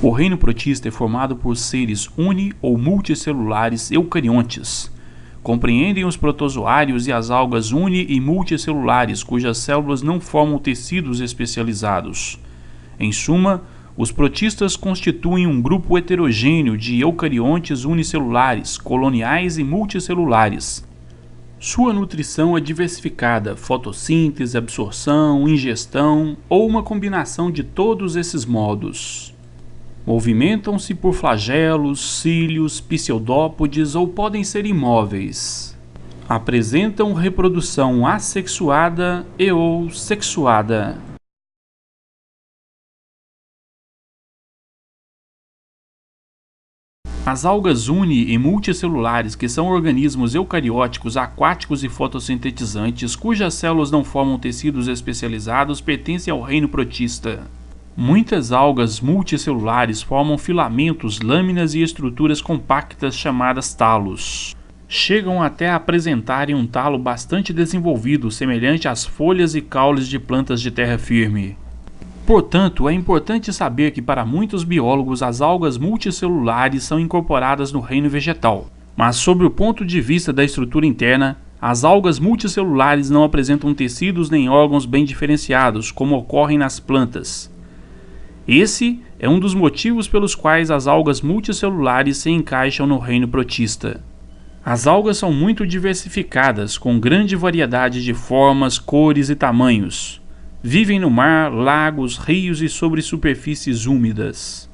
O reino protista é formado por seres uni- ou multicelulares eucariontes. Compreendem os protozoários e as algas uni- e multicelulares, cujas células não formam tecidos especializados. Em suma, os protistas constituem um grupo heterogêneo de eucariontes unicelulares, coloniais e multicelulares. Sua nutrição é diversificada: fotossíntese, absorção, ingestão ou uma combinação de todos esses modos. Movimentam-se por flagelos, cílios, pseudópodes ou podem ser imóveis. Apresentam reprodução assexuada e ou sexuada. As algas uni- e multicelulares, que são organismos eucarióticos, aquáticos e fotossintetizantes, cujas células não formam tecidos especializados, pertencem ao reino protista. Muitas algas multicelulares formam filamentos, lâminas e estruturas compactas chamadas talos. Chegam até a apresentarem um talo bastante desenvolvido, semelhante às folhas e caules de plantas de terra firme. Portanto, é importante saber que para muitos biólogos as algas multicelulares são incorporadas no reino vegetal, mas sob o ponto de vista da estrutura interna, as algas multicelulares não apresentam tecidos nem órgãos bem diferenciados, como ocorrem nas plantas. Esse é um dos motivos pelos quais as algas multicelulares se encaixam no reino protista. As algas são muito diversificadas, com grande variedade de formas, cores e tamanhos. Vivem no mar, lagos, rios e sobre superfícies úmidas.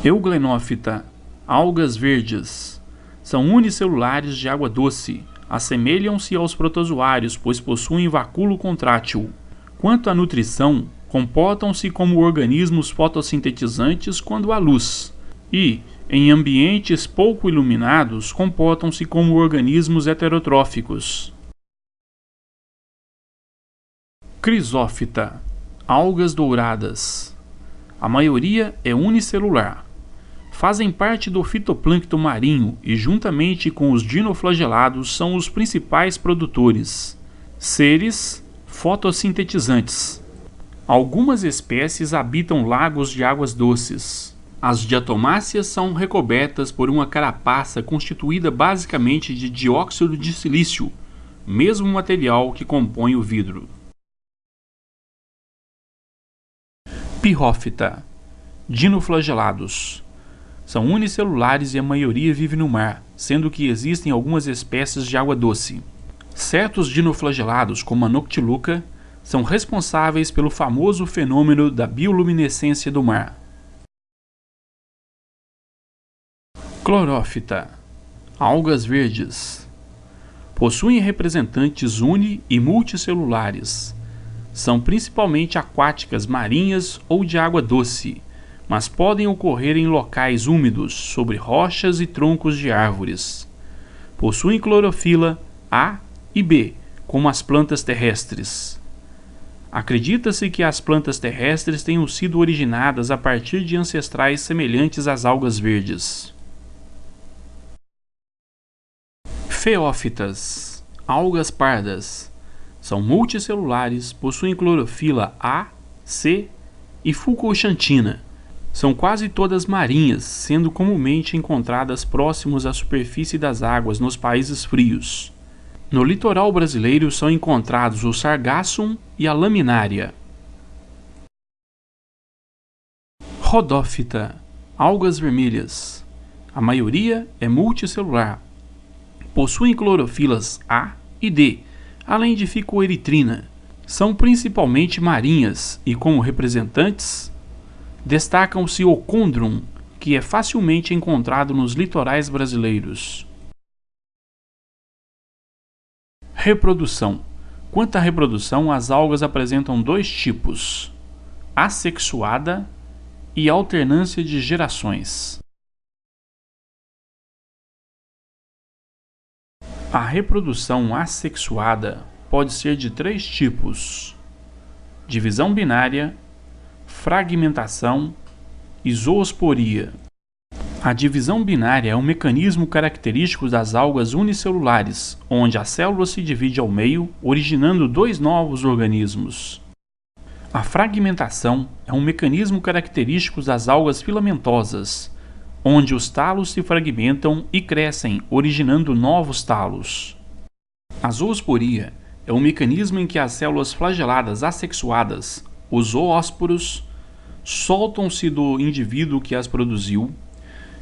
Euglenófita, algas verdes. São unicelulares de água doce. Assemelham-se aos protozoários, pois possuem vacúolo contrátil. Quanto à nutrição, comportam-se como organismos fotossintetizantes quando há luz, e, em ambientes pouco iluminados, comportam-se como organismos heterotróficos. Crisófita, algas douradas. A maioria é unicelular. Fazem parte do fitoplâncton marinho e, juntamente com os dinoflagelados, são os principais produtores. Seres fotossintetizantes. Algumas espécies habitam lagos de águas doces. As diatomáceas são recobertas por uma carapaça constituída basicamente de dióxido de silício, mesmo material que compõe o vidro. Pirrófita, dinoflagelados. São unicelulares e a maioria vive no mar, sendo que existem algumas espécies de água doce. Certos dinoflagelados, como a Noctiluca, são responsáveis pelo famoso fenômeno da bioluminescência do mar. Clorófita, algas verdes. Possuem representantes uni- e multicelulares. São principalmente aquáticas, marinhas ou de água doce, mas podem ocorrer em locais úmidos, sobre rochas e troncos de árvores. Possuem clorofila A e B, como as plantas terrestres. Acredita-se que as plantas terrestres tenham sido originadas a partir de ancestrais semelhantes às algas verdes. Feófitas, algas pardas. São multicelulares, possuem clorofila A, C e fulcoxantina. São quase todas marinhas, sendo comumente encontradas próximos à superfície das águas nos países frios. No litoral brasileiro são encontrados o Sargassum e a Laminária. Rodófita, algas vermelhas. A maioria é multicelular. Possuem clorofilas A e D, além de ficoeritrina. São principalmente marinhas e, como representantes, destacam-se o Chondrum, que é facilmente encontrado nos litorais brasileiros. Reprodução. Quanto à reprodução, as algas apresentam dois tipos: assexuada e alternância de gerações. A reprodução assexuada pode ser de três tipos: divisão binária, fragmentação e zoosporia. A divisão binária é um mecanismo característico das algas unicelulares, onde a célula se divide ao meio, originando dois novos organismos. A fragmentação é um mecanismo característico das algas filamentosas, onde os talos se fragmentam e crescem, originando novos talos. A zoosporia é um mecanismo em que as células flageladas assexuadas, os zoósporos, soltam-se do indivíduo que as produziu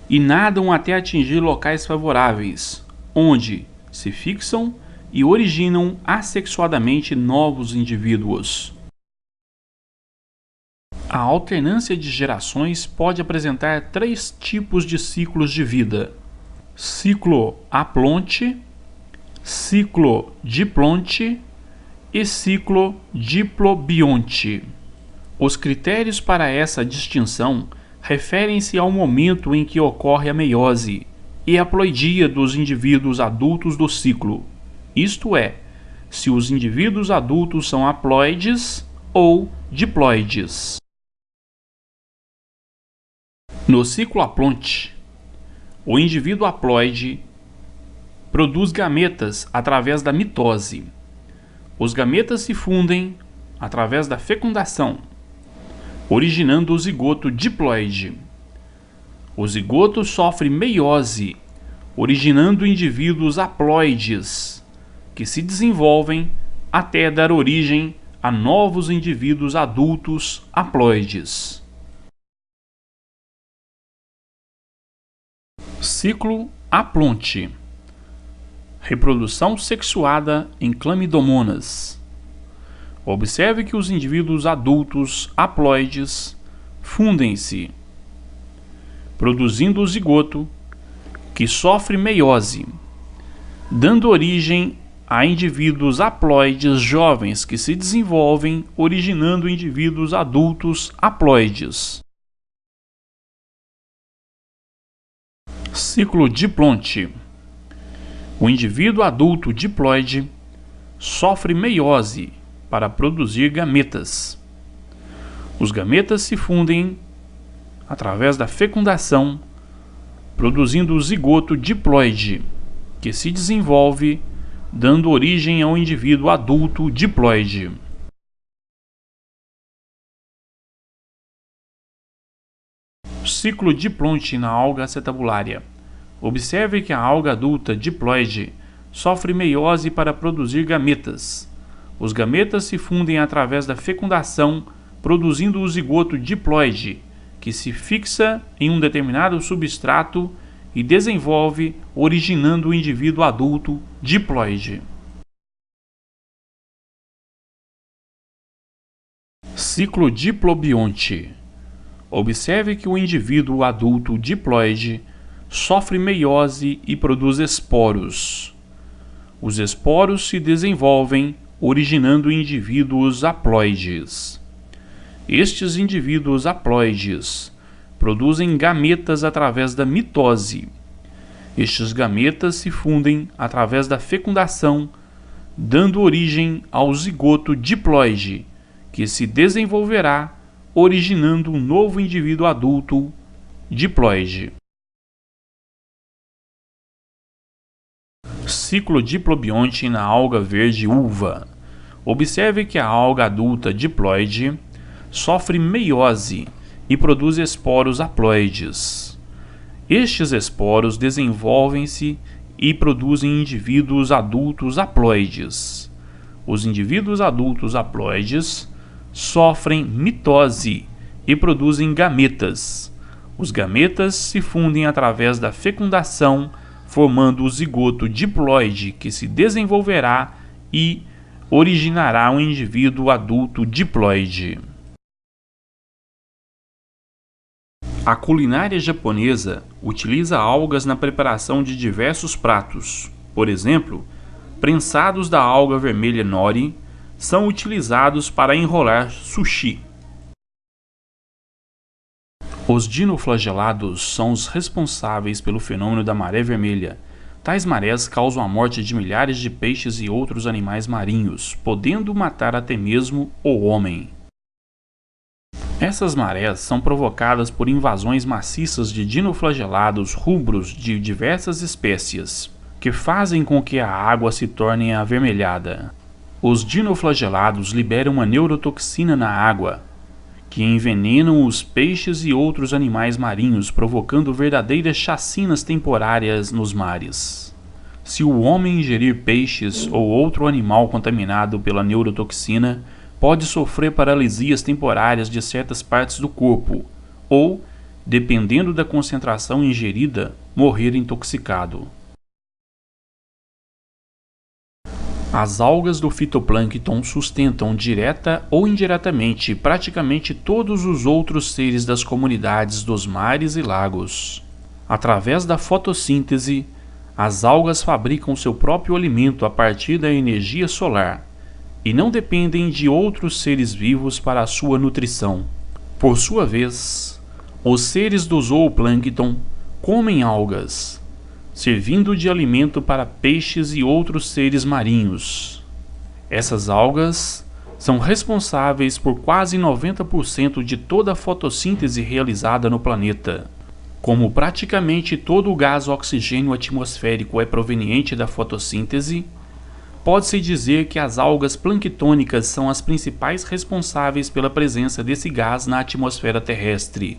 e nadam até atingir locais favoráveis, onde se fixam e originam assexuadamente novos indivíduos. A alternância de gerações pode apresentar 3 tipos de ciclos de vida: ciclo aplonte, ciclo diplonte e ciclo diplobionte. Os critérios para essa distinção referem-se ao momento em que ocorre a meiose e a haploidia dos indivíduos adultos do ciclo, isto é, se os indivíduos adultos são haploides ou diploides. No ciclo aplonte, o indivíduo haploide produz gametas através da mitose. Os gametas se fundem através da fecundação, originando o zigoto diploide. O zigoto sofre meiose, originando indivíduos haploides, que se desenvolvem até dar origem a novos indivíduos adultos haploides. Ciclo aplonte. Reprodução sexuada em clamidomonas. Observe que os indivíduos adultos haploides fundem-se, produzindo o zigoto, que sofre meiose, dando origem a indivíduos haploides jovens que se desenvolvem, originando indivíduos adultos haploides. Ciclo diplonte. O indivíduo adulto diploide sofre meiose para produzir gametas. Os gametas se fundem através da fecundação, produzindo o zigoto diploide, que se desenvolve, dando origem ao indivíduo adulto diploide. Ciclo diplonte na alga acetabulária. Observe que a alga adulta diploide sofre meiose para produzir gametas. Os gametas se fundem através da fecundação, produzindo o zigoto diploide, que se fixa em um determinado substrato e desenvolve, originando o indivíduo adulto diploide. Ciclo diplobionte. Observe que o indivíduo adulto diploide sofre meiose e produz esporos. Os esporos se desenvolvem, originando indivíduos haploides. Estes indivíduos haploides produzem gametas através da mitose. Estes gametas se fundem através da fecundação, dando origem ao zigoto diploide, que se desenvolverá, originando um novo indivíduo adulto diploide. Ciclo diplobionte na alga verde uva. Observe que a alga adulta diploide sofre meiose e produz esporos haploides. Estes esporos desenvolvem-se e produzem indivíduos adultos haploides. Os indivíduos adultos haploides sofrem mitose e produzem gametas. Os gametas se fundem através da fecundação, formando o zigoto diploide, que se desenvolverá e originará um indivíduo adulto diploide. A culinária japonesa utiliza algas na preparação de diversos pratos. Por exemplo, prensados da alga vermelha nori são utilizados para enrolar sushi. Os dinoflagelados são os responsáveis pelo fenômeno da maré vermelha. Tais marés causam a morte de milhares de peixes e outros animais marinhos, podendo matar até mesmo o homem. Essas marés são provocadas por invasões maciças de dinoflagelados rubros de diversas espécies, que fazem com que a água se torne avermelhada. Os dinoflagelados liberam uma neurotoxina na água, que envenenam os peixes e outros animais marinhos, provocando verdadeiras chacinas temporárias nos mares. Se o homem ingerir peixes ou outro animal contaminado pela neurotoxina, pode sofrer paralisias temporárias de certas partes do corpo, ou, dependendo da concentração ingerida, morrer intoxicado. As algas do fitoplâncton sustentam direta ou indiretamente praticamente todos os outros seres das comunidades dos mares e lagos. Através da fotossíntese, as algas fabricam seu próprio alimento a partir da energia solar e não dependem de outros seres vivos para a sua nutrição. Por sua vez, os seres do zooplâncton comem algas, servindo de alimento para peixes e outros seres marinhos. Essas algas são responsáveis por quase 90% de toda a fotossíntese realizada no planeta. Como praticamente todo o gás oxigênio atmosférico é proveniente da fotossíntese, pode-se dizer que as algas planctônicas são as principais responsáveis pela presença desse gás na atmosfera terrestre.